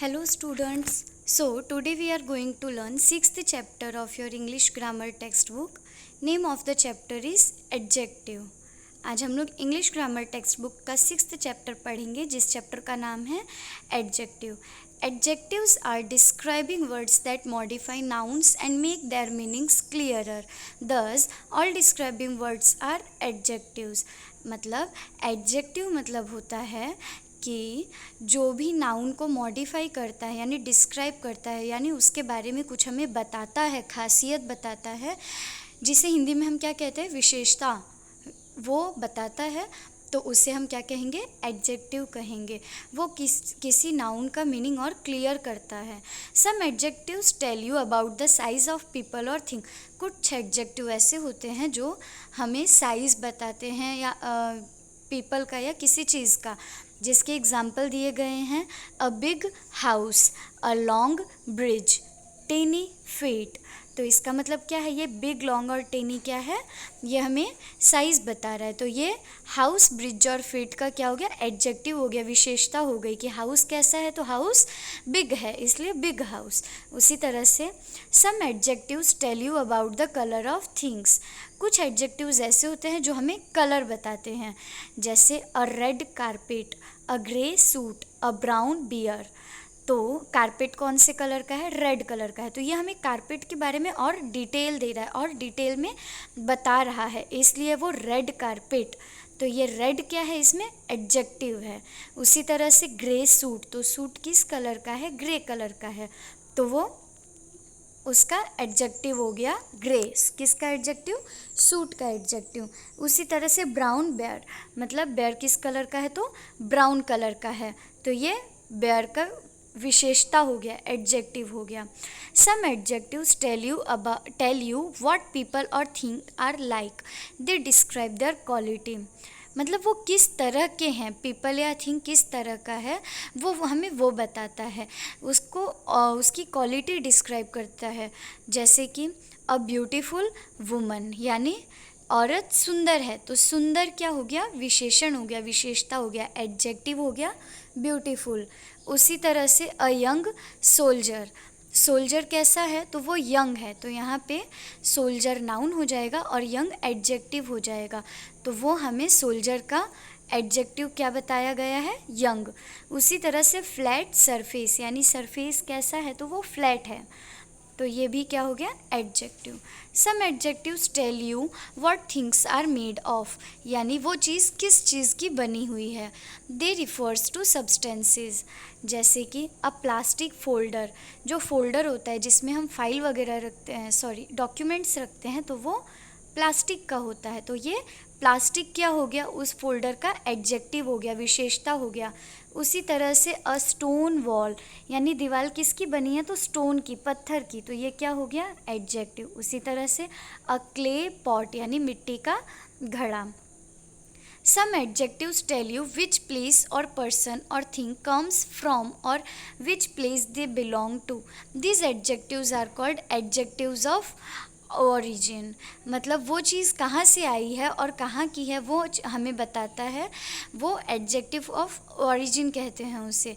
Hello students. So today we are going to learn 6th chapter of your English grammar textbook. Name of the chapter is adjective. आज हम लोग English grammar text book का 6th chapter पढ़ेंगे जिस chapter का नाम है adjective. Adjectives are describing words that modify nouns and make their meanings clearer. Thus, all describing words are adjectives. मतलब adjective मतलब होता है कि जो भी नाउन को मॉडिफाई करता है यानी डिस्क्राइब करता है यानी उसके बारे में कुछ हमें बताता है, खासियत बताता है, जिसे हिंदी में हम क्या कहते हैं, विशेषता, वो बताता है, तो उसे हम क्या कहेंगे, एडजेक्टिव कहेंगे. वो किसी नाउन का मीनिंग और क्लियर करता है. Some adjectives tell you about the size of people और थिंग. कुछ एडजेक्टिव ऐसे होते हैं जो हमें साइज बताते हैं या पीपल का या किसी चीज़ का, जिसके एग्जाम्पल दिए गए हैं. A big house, a long bridge, ten feet. तो इसका मतलब क्या है, ये बिग, लॉन्ग और टेनी क्या है, ये हमें साइज़ बता रहा है. तो ये हाउस, ब्रिज और फीट का क्या हो गया, एडजेक्टिव हो गया, विशेषता हो गई कि हाउस कैसा है, तो हाउस बिग है इसलिए बिग हाउस. उसी तरह से some adjectives tell you about the colour of things. कुछ एडजेक्टिव्स ऐसे होते हैं जो हमें कलर बताते हैं, जैसे a red carpet, a grey suit, a brown bear. तो कारपेट कौन से कलर का है, रेड कलर का है. तो ये हमें कारपेट के बारे में और डिटेल दे रहा है और डिटेल में बता रहा है, इसलिए वो रेड कारपेट. तो ये रेड क्या है, इसमें एडजेक्टिव है. उसी तरह से ग्रे सूट, तो सूट किस कलर का है, ग्रे कलर का है, तो वो उसका एडजेक्टिव हो गया ग्रे. किसका एडजेक्टिव, सूट का एडजेक्टिव. उसी तरह से ब्राउन बेयर, मतलब बेयर किस कलर का है, तो ब्राउन कलर का है, तो ये बेयर का विशेषता हो गया, एडजेक्टिव हो गया. Some adjectives tell you what people और thing are like. They describe their quality. मतलब वो किस तरह के हैं, पीपल या थिंग किस तरह का है, वो हमें वो बताता है, उसको उसकी क्वालिटी डिस्क्राइब करता है. जैसे कि अ ब्यूटीफुल वुमन, यानी औरत सुंदर है, तो सुंदर क्या हो गया, विशेषण हो गया, विशेषता हो गया, एडजेक्टिव हो गया ब्यूटीफुल. उसी तरह से अ यंग सोल्जर, सोल्जर कैसा है, तो वो यंग है, तो यहाँ पे सोल्जर नाउन हो जाएगा और यंग एडजेक्टिव हो जाएगा. तो वो हमें सोल्जर का एडजेक्टिव क्या बताया गया है, यंग. उसी तरह से फ्लैट सरफेस, यानी सरफेस कैसा है, तो वो फ्लैट है, तो ये भी क्या हो गया, adjective. Some adjectives tell you what things are made of, यानी वो चीज़ किस चीज़ की बनी हुई है. दे रिफर्स टू सब्सटेंसेस, जैसे कि अ प्लास्टिक फोल्डर, जो फोल्डर होता है जिसमें हम फाइल वगैरह रखते हैं, डॉक्यूमेंट्स रखते हैं, तो वो प्लास्टिक का होता है. तो ये प्लास्टिक क्या हो गया, उस फोल्डर का एडजेक्टिव हो गया, विशेषता हो गया. उसी तरह से अ स्टोन वॉल, यानी दीवार किसकी बनी है, तो स्टोन की, पत्थर की, तो ये क्या हो गया, एडजेक्टिव. उसी तरह से अ क्ले पॉट, यानी मिट्टी का घड़ा. Some adjectives tell you which place or person or thing comes from or which place they belong to. These adjectives are called adjectives of origin. मतलब वो चीज़ कहाँ से आई है और कहाँ की है वो हमें बताता है, वो एडजेक्टिव ऑफ ओरिजिन कहते हैं उसे.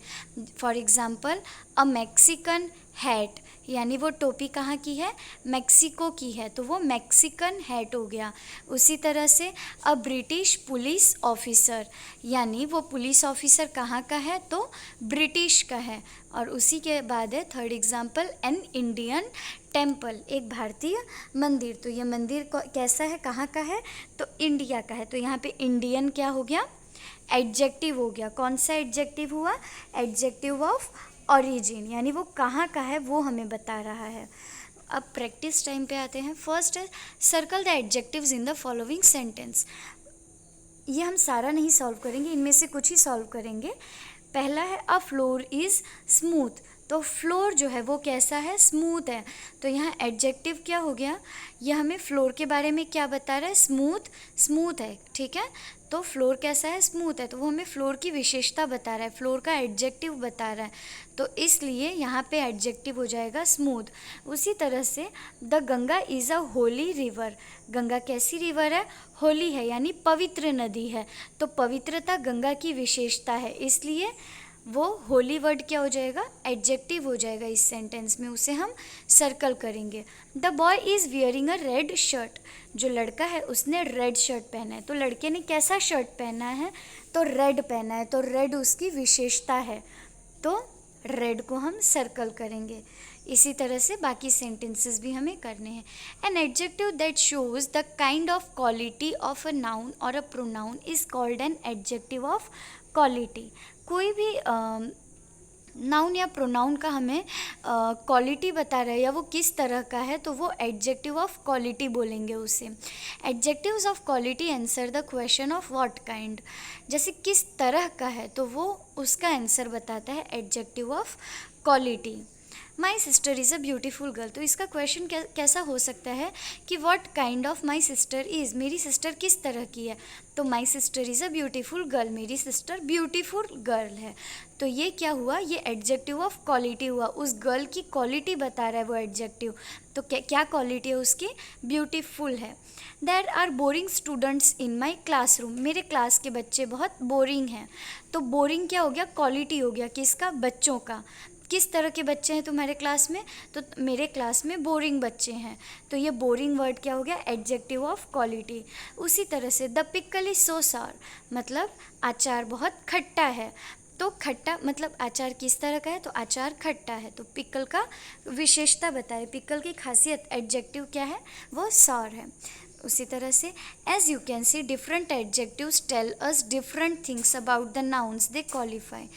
For example a Mexican hat, यानी वो टोपी कहाँ की है, मैक्सिको की है, तो वो मैक्सिकन हैट हो गया. उसी तरह से अ ब्रिटिश पुलिस ऑफिसर, यानी वो पुलिस ऑफिसर कहाँ का है, तो ब्रिटिश का है. और उसी के बाद है third example an Indian temple, एक भारतीय मंदिर, तो ये मंदिर कैसा है, कहाँ का है, तो इंडिया का है. तो यहाँ पे इंडियन क्या हो गया, एडजेक्टिव हो गया. कौन सा एडजेक्टिव हुआ, एडजेक्टिव ऑफ ओरिजिन, यानी वो कहाँ का है वो हमें बता रहा है. अब प्रैक्टिस टाइम पे आते हैं. फर्स्ट है circle the adjectives in the following sentence. ये हम सारा नहीं सॉल्व करेंगे, इनमें से कुछ ही सॉल्व करेंगे. पहला है अ फ्लोर इज़ स्मूथ, तो फ्लोर जो है वो कैसा है, स्मूथ है. तो यहाँ एडजेक्टिव क्या हो गया, यह हमें फ्लोर के बारे में क्या बता रहा है, स्मूथ, स्मूथ है, ठीक है. तो फ्लोर कैसा है, स्मूथ है, तो वो हमें फ्लोर की विशेषता बता रहा है, फ्लोर का एडजेक्टिव बता रहा है, तो इसलिए यहाँ पे एडजेक्टिव हो जाएगा स्मूथ. उसी तरह से the Ganga is a Holi river, Ganga कैसी रिवर है, होली है, यानी पवित्र नदी है, तो पवित्रता गंगा की विशेषता है, इसलिए वो होली वर्ड क्या हो जाएगा, एडजेक्टिव हो जाएगा इस सेंटेंस में, उसे हम सर्कल करेंगे। The boy is wearing a red shirt, जो लड़का है उसने रेड शर्ट पहना है। तो लड़के ने कैसा शर्ट पहना है, तो रेड पहना है, तो रेड उसकी विशेषता है, तो रेड को हम सर्कल करेंगे। इसी तरह से बाकी सेंटेंसेस भी हमें करने हैं। An adjective that shows the kind of quality of a noun और a pronoun is called an adjective of quality. कोई भी नाउन या प्रोनाउन का हमें क्वालिटी बता रहा है या वो किस तरह का है, तो वो एडजेक्टिव ऑफ क्वालिटी बोलेंगे उसे। Adjectives of quality answer the question of what kind, जैसे किस तरह का है तो वो उसका आंसर बताता है adjective of quality. My sister is a beautiful girl, तो इसका क्वेश्चन कैसा हो सकता है कि what kind of my sister is, मेरी सिस्टर किस तरह की है, तो माई sister is a beautiful girl, मेरी सिस्टर ब्यूटीफुल गर्ल है। तो ये क्या हुआ, ये एडजेक्टिव ऑफ क्वालिटी हुआ, उस गर्ल की क्वालिटी बता रहा है वो एडजेक्टिव। तो क्या क्वालिटी है उसकी, ब्यूटीफुल है। There are boring students in my classroom, मेरे क्लास के बच्चे बहुत बोरिंग हैं। तो बोरिंग क्या हो गया, क्वालिटी हो गया किसका, बच्चों का। किस तरह के बच्चे हैं तुम्हारे क्लास में, तो मेरे क्लास में बोरिंग बच्चे हैं, तो ये बोरिंग वर्ड क्या हो गया, एडजेक्टिव ऑफ क्वालिटी। उसी तरह से द पिकल इज सो सार, मतलब अचार बहुत खट्टा है। तो खट्टा मतलब अचार किस तरह का है, तो अचार खट्टा है, तो पिकल का विशेषता बताए, पिकल की खासियत एडजेक्टिव क्या है, वो सार है। उसी तरह से as you can see different adjectives tell us different things about the nouns they qualify.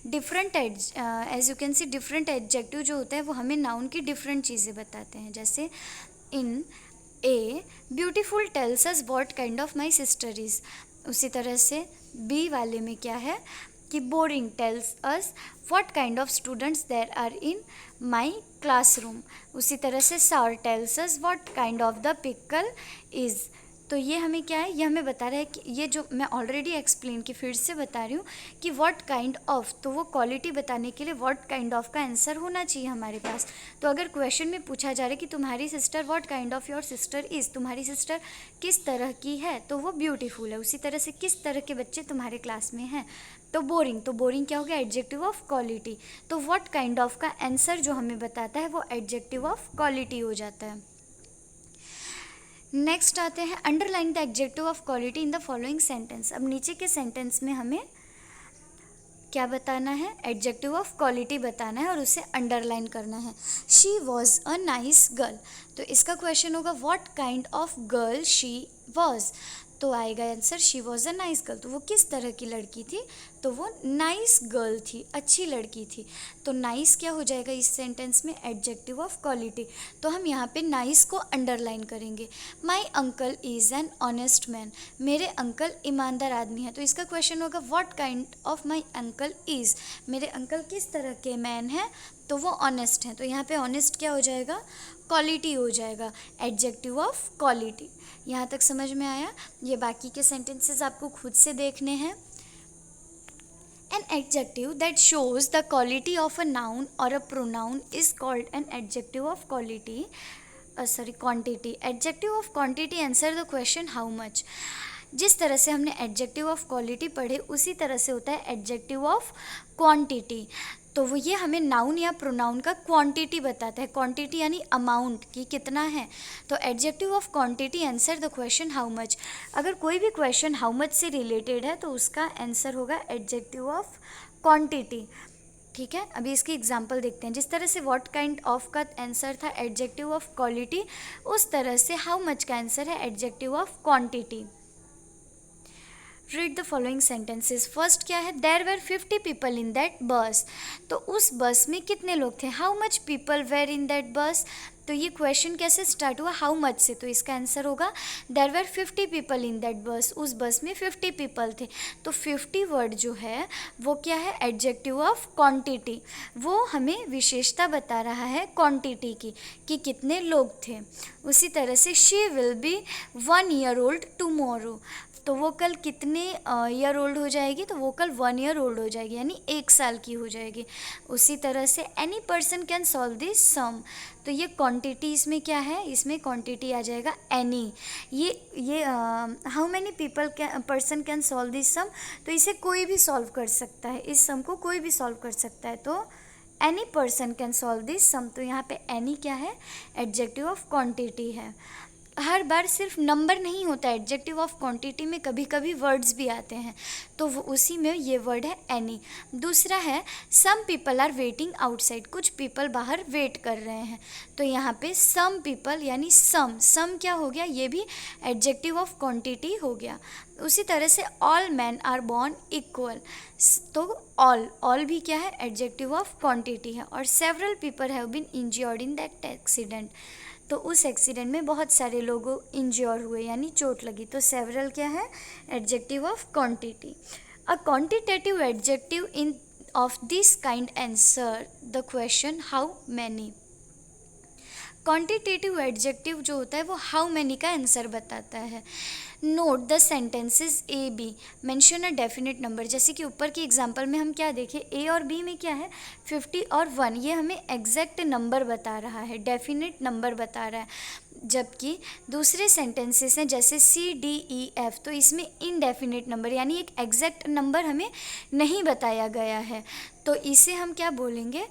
Different as you can see different adjective जो होता है वो हमें नाउन की डिफरेंट चीज़ें बताते हैं। जैसे in A beautiful tells us what kind of my sister is. उसी तरह से बी वाले में क्या है कि boring tells us what kind of students there are in my classroom. उसी तरह से sour tells us what kind of the pickle is. तो ये हमें क्या है, ये हमें बता रहा है कि ये जो मैं ऑलरेडी एक्सप्लेन की फिर से बता रही हूँ कि व्हाट काइंड ऑफ, तो वो क्वालिटी बताने के लिए व्हाट काइंड ऑफ का आंसर होना चाहिए हमारे पास। तो अगर क्वेश्चन में पूछा जा रहा है कि तुम्हारी sister what kind of your sister is, तुम्हारी सिस्टर किस तरह की है, तो वो ब्यूटीफुल है। उसी तरह से किस तरह के बच्चे तुम्हारे क्लास में हैं, तो बोरिंग क्या हो गया, एडजेक्टिव ऑफ क्वालिटी। तो व्हाट काइंड ऑफ का आंसर जो हमें बताता है वो एडजेक्टिव ऑफ क्वालिटी हो जाता है। नेक्स्ट आते हैं underline the adjective of quality in the following sentence. अब नीचे के सेंटेंस में हमें क्या बताना है, एडजेक्टिव ऑफ क्वालिटी बताना है और उसे अंडरलाइन करना है। She was a nice girl, तो इसका क्वेश्चन होगा what kind of girl she was, तो आएगा answer she was a nice girl. तो वो किस तरह की लड़की थी, तो वो नाइस गर्ल थी, अच्छी लड़की थी। तो नाइस क्या हो जाएगा इस सेंटेंस में, एडजेक्टिव ऑफ क्वालिटी। तो हम यहाँ पे नाइस को अंडरलाइन करेंगे। My uncle is an honest man, मेरे अंकल ईमानदार आदमी है। तो इसका क्वेश्चन होगा what kind of my uncle is, मेरे अंकल किस तरह के मैन हैं, तो वो ऑनेस्ट हैं। तो यहाँ पे ऑनेस्ट क्या हो जाएगा, क्वालिटी हो जाएगा, एडजेक्टिव ऑफ क्वालिटी। यहाँ तक समझ में आया। ये बाकी के सेंटेंसेस आपको खुद से देखने हैं। An adjective that shows the quality of a noun or a pronoun is called an adjective of quality. Quantity. Adjective of quantity answer the question how much. जिस तरह से हमने एडजेक्टिव ऑफ क्वालिटी पढ़े उसी तरह से होता है एडजेक्टिव ऑफ क्वांटिटी। तो वो ये हमें नाउन या प्रोनाउन का क्वांटिटी बताता है, क्वांटिटी यानी अमाउंट की कितना है। तो adjective of quantity answer the question how much. अगर कोई भी क्वेश्चन हाउ मच से रिलेटेड है तो उसका आंसर होगा एडजेक्टिव ऑफ क्वांटिटी। ठीक है, अभी इसकी एग्जांपल देखते हैं। जिस तरह से व्हाट काइंड ऑफ का आंसर था एडजेक्टिव ऑफ क्वालिटी, उस तरह से हाउ मच का आंसर है adjective of quantity. Read the following sentences. First क्या है, there were 50 people in that bus, तो उस बस में कितने लोग थे। How much people were in that bus, तो ये क्वेश्चन कैसे स्टार्ट हुआ, हाउ मच से, तो इसका आंसर होगा there were 50 people in that bus, उस बस में 50 पीपल थे। तो 50 वर्ड जो है वो क्या है, एडजेक्टिव ऑफ क्वांटिटी, वो हमें विशेषता बता रहा है क्वांटिटी की कि कितने लोग थे। उसी तरह से she will be 1 year old tomorrow, तो वो कल कितने ईयर ओल्ड हो जाएगी, तो वो कल 1 ईयर ओल्ड हो जाएगी, यानी 1 साल की हो जाएगी। उसी तरह से any person can solve this sum, तो ये क्वांटिटी इसमें क्या है, इसमें क्वांटिटी आ जाएगा एनी। ये how many people person can solve this sum, तो इसे कोई भी सॉल्व कर सकता है, इस सम को कोई भी सॉल्व कर सकता है, तो any person can solve this sum. तो यहाँ पे एनी क्या है, एडजेक्टिव ऑफ क्वांटिटी है। हर बार सिर्फ नंबर नहीं होता है, एडजेक्टिव ऑफ क्वांटिटी में कभी कभी वर्ड्स भी आते हैं, तो वो उसी में ये वर्ड है एनी। दूसरा है some people are waiting outside, कुछ पीपल बाहर वेट कर रहे हैं, तो यहाँ पे सम पीपल यानी सम क्या हो गया, ये भी एडजेक्टिव ऑफ क्वांटिटी हो गया। उसी तरह से all man are born equal, तो ऑल भी क्या है, एडजेक्टिव ऑफ क्वांटिटी है। और several people have been injured in that accident, तो उस एक्सीडेंट में बहुत सारे लोगों इंज्योर हुए यानी चोट लगी, तो सेवरल क्या है, adjective of quantity. A quantitative adjective in of this kind answer the question how many. Quantitative adjective जो होता है वो हाउ मैनी का आंसर बताता है। Note the sentences A be mention a definite number, जैसे कि ऊपर की एग्जांपल में हम क्या देखें, ए और बी में क्या है 50 और 1, ये हमें एग्जैक्ट नंबर बता रहा है, डेफिनेट नंबर बता रहा है। जबकि दूसरे सेंटेंसेस हैं जैसे सी डी ई एफ, तो इसमें इनडेफिनेट नंबर यानी एक एग्जैक्ट नंबर हमें नहीं बताया गया है, तो इसे हम क्या बोलेंगे,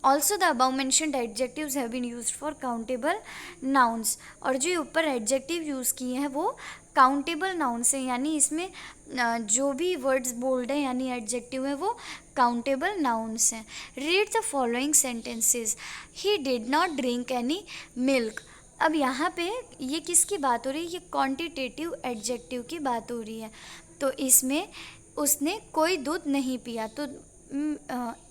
also the above mentioned adjectives have been used for countable nouns. और जो ऊपर एडजेक्टिव यूज़ किए हैं वो काउंटेबल नाउन्स हैं, यानी इसमें जो भी वर्ड्स बोल्ड हैं यानी एडजेक्टिव है वो काउंटेबल नाउन्स हैं। Read the following sentences, he did not drink any milk. अब यहाँ पे ये किसकी बात हो रही है, ये क्वांटिटेटिव एडजेक्टिव की बात हो रही है, तो इसमें उसने कोई दूध नहीं पिया, तो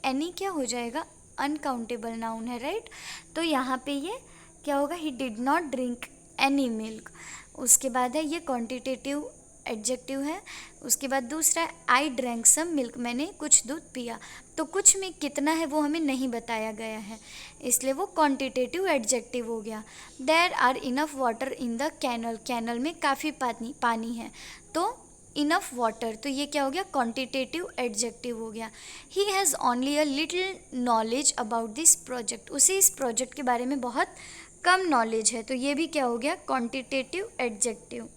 एनी क्या हो जाएगा, अनकाउंटेबल नाउन है, राइट। तो यहाँ पे ये क्या होगा, he did not drink any milk. उसके बाद है ये क्वांटिटेटिव एडजेक्टिव है। उसके बाद दूसरा है आई ड्रैंक सम मिल्क, मैंने कुछ दूध पिया, तो कुछ में कितना है वो हमें नहीं बताया गया है, इसलिए वो क्वांटिटेटिव एडजेक्टिव हो गया। There are enough water in the canal, canal में काफ़ी पानी है, तो इनफ वाटर, तो ये क्या हो गया, क्वांटिटेटिव एडजेक्टिव हो गया। He has only a little knowledge about this project, उसे इस प्रोजेक्ट के बारे में बहुत कम नॉलेज है, तो ये भी क्या हो गया, क्वांटिटेटिव एडजेक्टिव।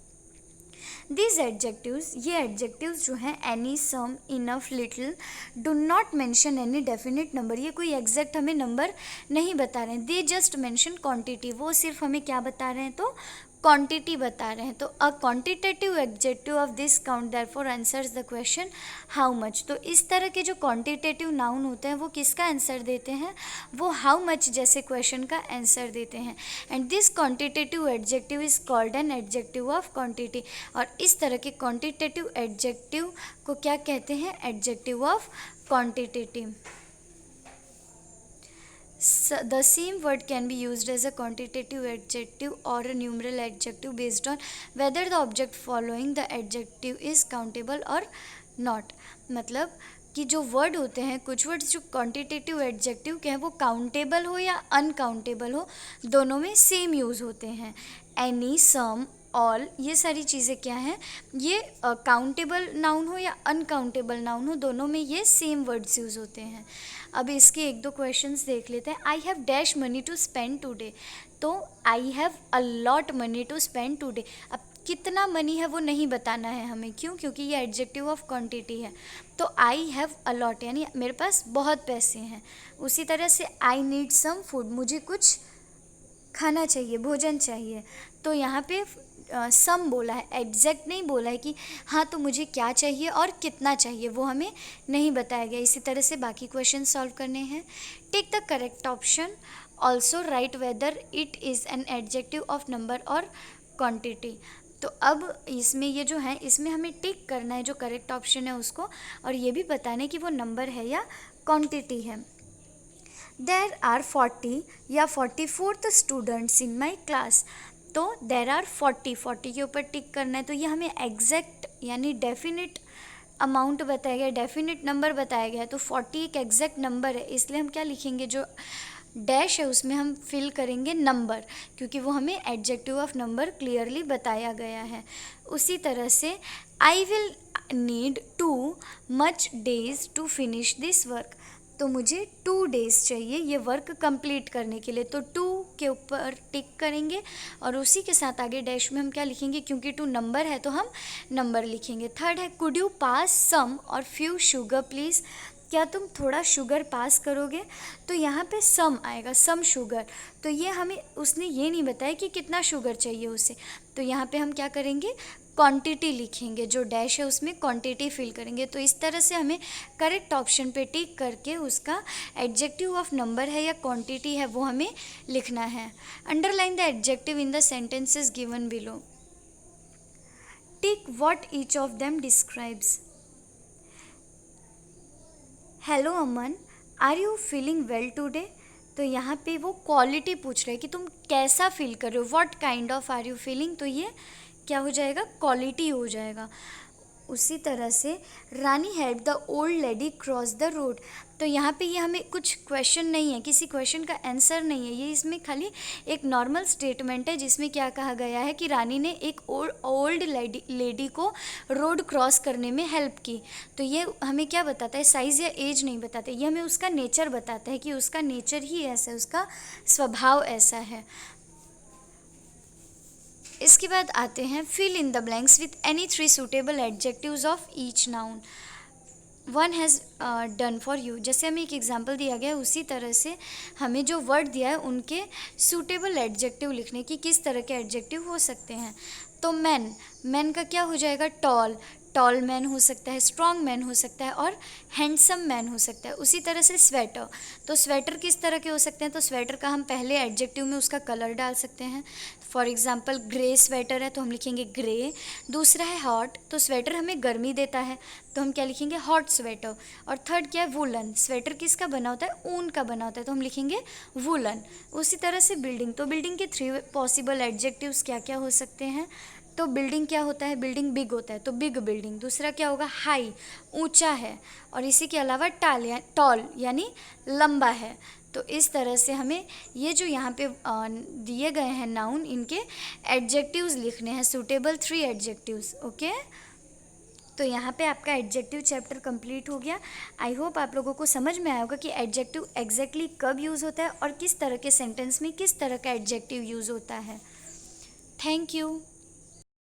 दिस एडजेक्टिव्स, ये एडजेक्टिव्स जो हैं any, some, enough, little, do not mention any definite number, ये कोई एग्जैक्ट हमें नंबर नहीं बता रहे हैं, दे जस्ट मेंशन क्वांटिटी, वो सिर्फ हमें क्या बता रहे हैं, तो क्वांटिटी बता रहे हैं। तो a quantitative adjective of this count therefore answers the question how much, तो इस तरह के जो क्वांटिटेटिव नाउन होते हैं वो किसका आंसर देते हैं, वो हाउ मच जैसे क्वेश्चन का आंसर देते हैं। And this quantitative adjective is called an adjective of quantity, और इस तरह के क्वांटिटेटिव एडजेक्टिव को क्या कहते हैं, adjective of quantitative. The same word can be used as a quantitative adjective or a numeral adjective based on whether the object following the adjective is countable or not। मतलब कि जो word होते हैं, कुछ वर्ड्स जो quantitative adjective के हैं वो काउंटेबल हो या अनकाउंटेबल हो, दोनों में सेम यूज़ होते हैं। एनी, सम, ऑल, ये सारी चीज़ें क्या हैं, ये काउंटेबल नाउन हो या अनकाउंटेबल नाउन हो, दोनों में ये सेम वर्ड्स यूज़ होते हैं। अब इसके एक दो क्वेश्चंस देख लेते हैं। I have dash money to spend today, तो I have a lot money to spend today, अब कितना मनी है वो नहीं बताना है हमें, क्यों, क्योंकि ये एडजेक्टिव ऑफ क्वांटिटी है, तो आई हैव अ लॉट यानी मेरे पास बहुत पैसे हैं। उसी तरह से आई नीड सम फूड, मुझे कुछ खाना चाहिए, भोजन चाहिए, तो यहाँ पे सम बोला है, एग्जैक्ट नहीं बोला है कि हाँ तो मुझे क्या चाहिए और कितना चाहिए, वो हमें नहीं बताया गया। इसी तरह से बाकी क्वेश्चन सॉल्व करने हैं। Take the correct option, also write whether it is an adjective of number और क्वांटिटी। तो अब इसमें ये जो है, इसमें हमें टिक करना है जो करेक्ट ऑप्शन है उसको, और ये भी बताना है कि वो नंबर है या क्वांटिटी है। देयर आर 40 या 44th students in my class, तो देर आर 40 के ऊपर टिक करना है, तो ये हमें एग्जैक्ट यानी डेफिनेट अमाउंट बताया गया, डेफिनेट नंबर बताया गया है, तो 40 एक एग्जैक्ट नंबर है, इसलिए हम क्या लिखेंगे, जो डैश है उसमें हम फिल करेंगे नंबर, क्योंकि वो हमें एडजेक्टिव ऑफ नंबर क्लियरली बताया गया है। उसी तरह से I will need 2 much days to finish this work. तो मुझे 2 days चाहिए ये वर्क कंप्लीट करने के लिए। तो 2 के ऊपर टिक करेंगे और उसी के साथ आगे डैश में हम क्या लिखेंगे, क्योंकि 2 नंबर है तो हम नंबर लिखेंगे। थर्ड है कुड यू पास सम और फ्यू शुगर प्लीज़। क्या तुम थोड़ा शुगर पास करोगे। तो यहाँ पे सम आएगा, सम शुगर। तो ये हमें उसने ये नहीं बताया कि कितना शुगर चाहिए उसे। तो यहाँ पे हम क्या करेंगे, क्वांटिटी लिखेंगे, जो डैश है उसमें क्वांटिटी फिल करेंगे। तो इस तरह से हमें करेक्ट ऑप्शन पे टिक करके उसका एडजेक्टिव ऑफ नंबर है या क्वांटिटी है वो हमें लिखना है। Underline the adjective in the sentences given below. Tick what each of them describes. Hello Aman, are you feeling well today. तो यहाँ पे वो क्वालिटी पूछ रहे हैं कि तुम कैसा फील कर रहे हो, what kind of are you feeling. तो ये क्या हो जाएगा, क्वालिटी हो जाएगा। उसी तरह से Rani help the old lady cross the road. तो यहाँ पे ये हमें कुछ क्वेश्चन नहीं है, किसी क्वेश्चन का आंसर नहीं है, ये इसमें खाली एक नॉर्मल स्टेटमेंट है जिसमें क्या कहा गया है कि रानी ने एक ओल्ड लेडी को रोड क्रॉस करने में हेल्प की। तो ये हमें क्या बताता है, साइज़ या एज नहीं बताता, ये हमें उसका नेचर बताता है कि उसका नेचर ही ऐसा है, उसका स्वभाव ऐसा है। इसके बाद आते हैं fill in the blanks with any 3 suitable adjectives of each noun one has done for you. जैसे हमें एक एग्जांपल दिया गया है उसी तरह से हमें जो वर्ड दिया है उनके सूटेबल एडजेक्टिव लिखने की, किस तरह के एडजेक्टिव हो सकते हैं। तो मैन का क्या हो जाएगा, टॉल मैन हो सकता है, स्ट्रॉन्ग मैन हो सकता है और हैंडसम मैन हो सकता है। उसी तरह से स्वेटर, तो स्वेटर किस तरह के हो सकते हैं। तो स्वेटर का हम पहले एडजेक्टिव में उसका कलर डाल सकते हैं। फॉर एग्जांपल ग्रे स्वेटर है तो हम लिखेंगे ग्रे। दूसरा है हॉट, तो स्वेटर हमें गर्मी देता है तो हम क्या लिखेंगे, हॉट स्वेटर। और थर्ड क्या है, वुलन, स्वेटर किसका बना होता है, ऊन का बना होता है तो हम लिखेंगे वुलन। उसी तरह से बिल्डिंग, तो बिल्डिंग के 3 पॉसिबल एडजेक्टिव्स क्या क्या हो सकते हैं। तो बिल्डिंग क्या होता है, बिल्डिंग बिग होता है तो बिग बिल्डिंग। दूसरा क्या होगा, हाई, ऊंचा है। और इसी के अलावा टॉल यानी लंबा है। तो इस तरह से हमें ये जो यहाँ पे दिए गए हैं नाउन, इनके एडजेक्टिव्स लिखने हैं, सूटेबल 3 एडजेक्टिव्स। ओके, तो यहाँ पे आपका एडजेक्टिव चैप्टर कंप्लीट हो गया। आई होप आप लोगों को समझ में आया होगा कि एडजेक्टिव एग्जैक्टली कब यूज़ होता है और किस तरह के सेंटेंस में किस तरह का एडजेक्टिव यूज़ होता है। Thank you.